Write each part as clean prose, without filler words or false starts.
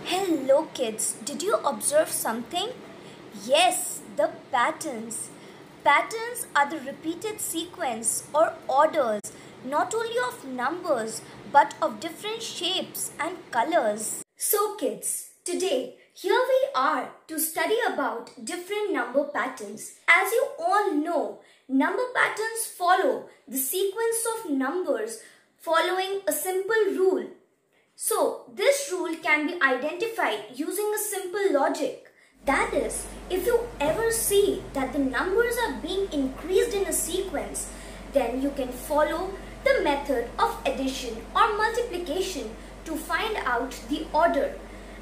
Hello kids, did you observe something? Yes, the patterns. Patterns are the repeated sequence or orders not only of numbers but of different shapes and colors. So kids, today here we are to study about different number patterns. As you all know, number patterns follow the sequence of numbers following a simple rule. So, this rule can be identified using a simple logic. That is, if you ever see that the numbers are being increased in a sequence, then you can follow the method of addition or multiplication to find out the order.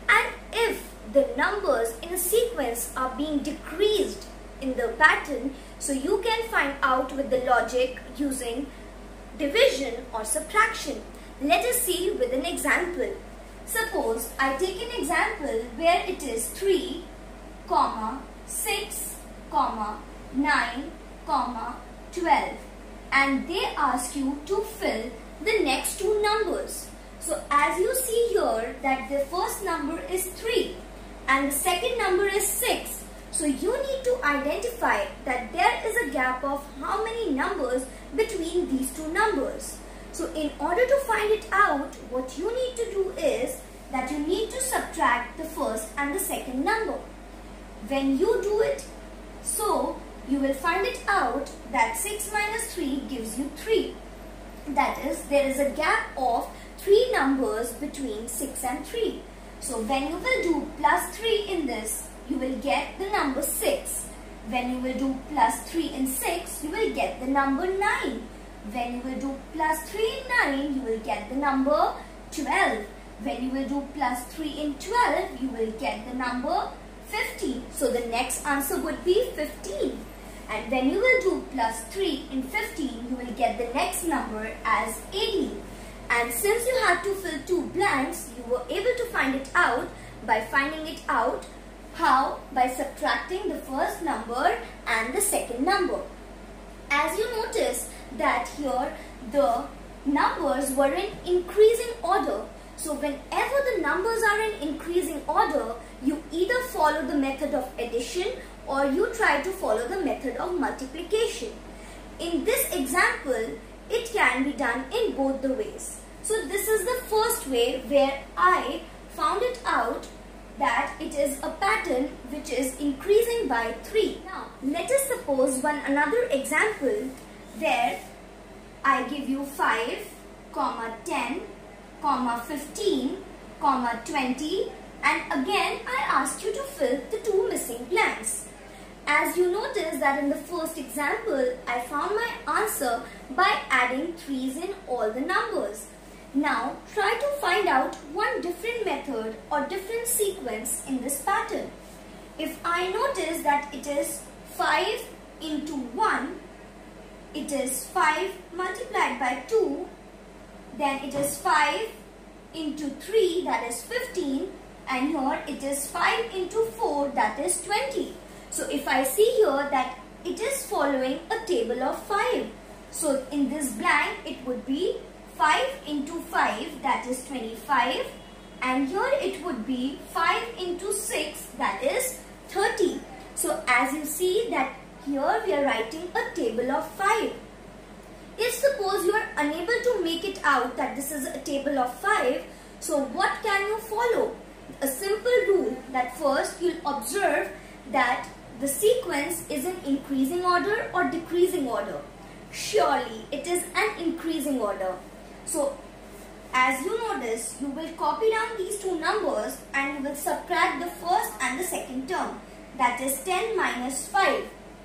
And if the numbers in a sequence are being decreased in the pattern, so you can find out with the logic using division or subtraction. Let us see with an example. Suppose I take an example where it is 3, 6, 9, 12 and they ask you to fill the next two numbers. So as you see here that the first number is 3 and the second number is 6. So you need to identify that there is a gap of how many numbers between these two numbers. So in order to find it out, what you need to do is that you need to subtract the first and the second number. When you do it, so you will find it out that 6 minus 3 gives you 3. That is, there is a gap of 3 numbers between 6 and 3. So when you will do plus 3 in this, you will get the number 6. When you will do plus 3 in 6, you will get the number 9. When you will do plus 3 in 9, you will get the number 12. When you will do plus 3 in 12, you will get the number 15. So the next answer would be 15. And when you will do plus 3 in 15, you will get the next number as 18. And since you had to fill two blanks, you were able to find it out by finding it out. How? By subtracting the first number and the second number. As you notice that here the numbers were in increasing order. So whenever the numbers are in increasing order, you either follow the method of addition or you try to follow the method of multiplication. In this example, it can be done in both the ways. So this is the first way where I found it out that it is a pattern which is increasing by 3. Now, let us suppose another example where I give you 5, 10, 15, 20 and again I asked you to fill the two missing blanks. As you notice that in the first example, I found my answer by adding 3's in all the numbers. Now, try to find out one different method or different sequence in this pattern. If I notice that it is 5 into 1, it is 5 multiplied by 2, then it is 5 into 3, that is 15, and here it is 5 into 4, that is 20. So if I see here that it is following a table of 5. So in this blank, it would be 5 into 5, that is 25, and here it would be 5 into 6, that is 30. So as you see that here we are writing a table of 5. If suppose you are unable to make it out that this is a table of 5, so what can you follow? A simple rule that first you'll observe that the sequence is in increasing order or decreasing order. Surely it is an increasing order. So, as you notice, you will copy down these two numbers and you will subtract the first and the second term. That is 10 minus 5,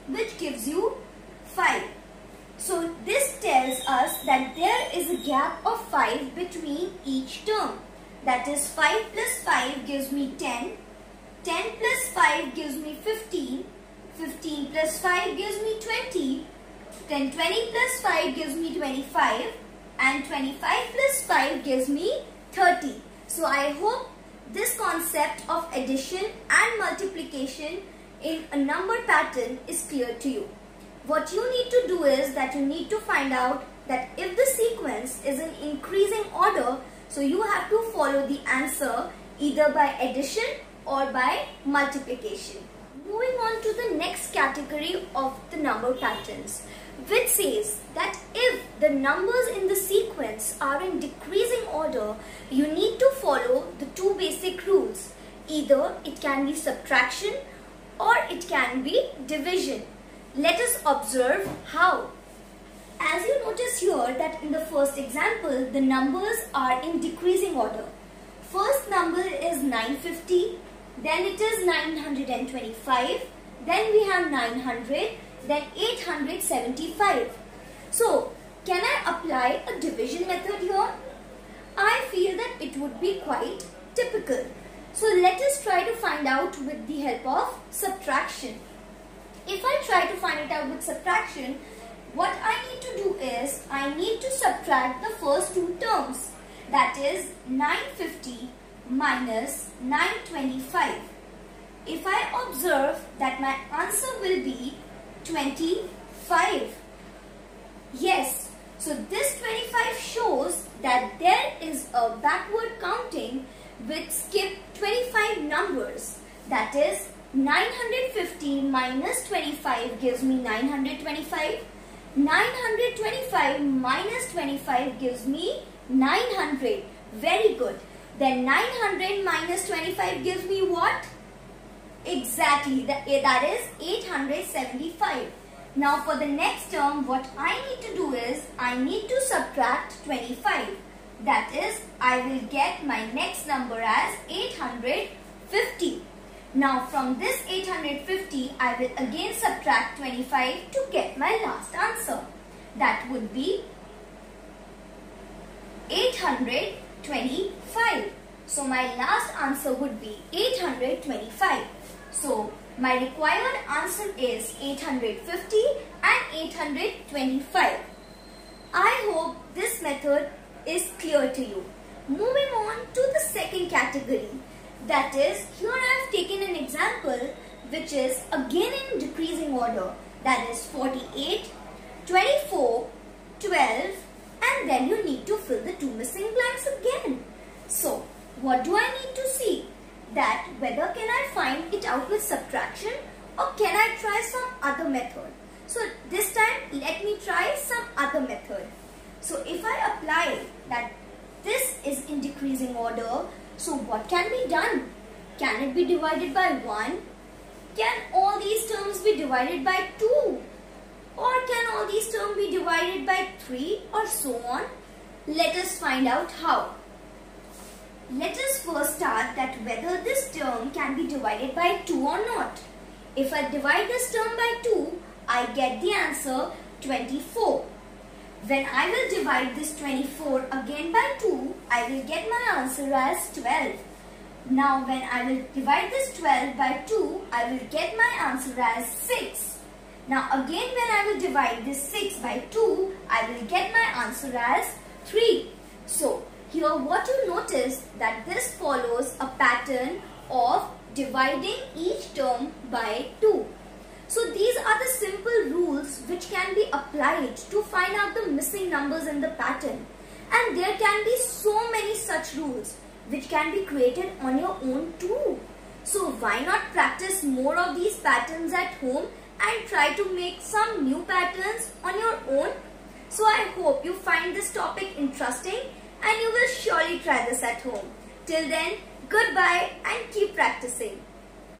which gives you 5. So, this tells us that there is a gap of 5 between each term. That is 5 plus 5 gives me 10. 10 plus 5 gives me 15. 15 plus 5 gives me 20. Then 20 plus 5 gives me 25. And 25 plus 5 gives me 30. So I hope this concept of addition and multiplication in a number pattern is clear to you. What you need to do is that you need to find out that if the sequence is in increasing order, so you have to follow the answer either by addition or by multiplication. Moving on to the next category of the number patterns, which says that if the numbers in the sequence are in decreasing order, you need to follow the two basic rules. Either it can be subtraction or it can be division. Let us observe how. As you notice here that in the first example, the numbers are in decreasing order. First number is 950, then it is 925, then we have 900, then 875. So, can I apply a division method here? I feel that it would be quite typical. So, let us try to find out with the help of subtraction. If I try to find it out with subtraction, what I need to do is, I need to subtract the first two terms. That is 950 minus 925. If I observe that my answer will be 25. Yes, so this 25 shows that there is a backward counting which skipped 25 numbers. That is 950 minus 25 gives me 925. 925 minus 25 gives me 900. Very good. Then 900 minus 25 gives me what? Exactly, that is 875. Now for the next term, what I need to do is, I need to subtract 25. That is, I will get my next number as 850. Now from this 850, I will again subtract 25 to get my last answer. That would be 825. So my last answer would be 825. So my required answer is 850 and 825. I hope this method is clear to you. Moving on to the second category. That is, here I have taken an example which is again in decreasing order. That is 48, 24, 12, and then you need to fill the two missing blanks again. So, what do I need to see? That whether can I find it out with subtraction or can I try some other method? So, this time let me try some other method. So, if I apply that this is in decreasing order, so what can be done? Can it be divided by 1? Can all these terms be divided by 2? Or can all these terms be divided by 3 or so on? Let us find out how. Let us first start that whether this term can be divided by 2 or not. If I divide this term by 2, I get the answer 24. When I will divide this 24 again by 2, I will get my answer as 12. Now when I will divide this 12 by 2, I will get my answer as 6. Now again when I will divide this 6 by 2, I will get my answer as 3. So here what you notice that this follows a pattern of dividing each term by 2. So these are the simple rules which can be applied to find out the missing numbers in the pattern. And there can be so many such rules which can be created on your own too. So why not practice more of these patterns at home and try to make some new patterns on your own? So I hope you find this topic interesting and you will surely try this at home. Till then, goodbye and keep practicing.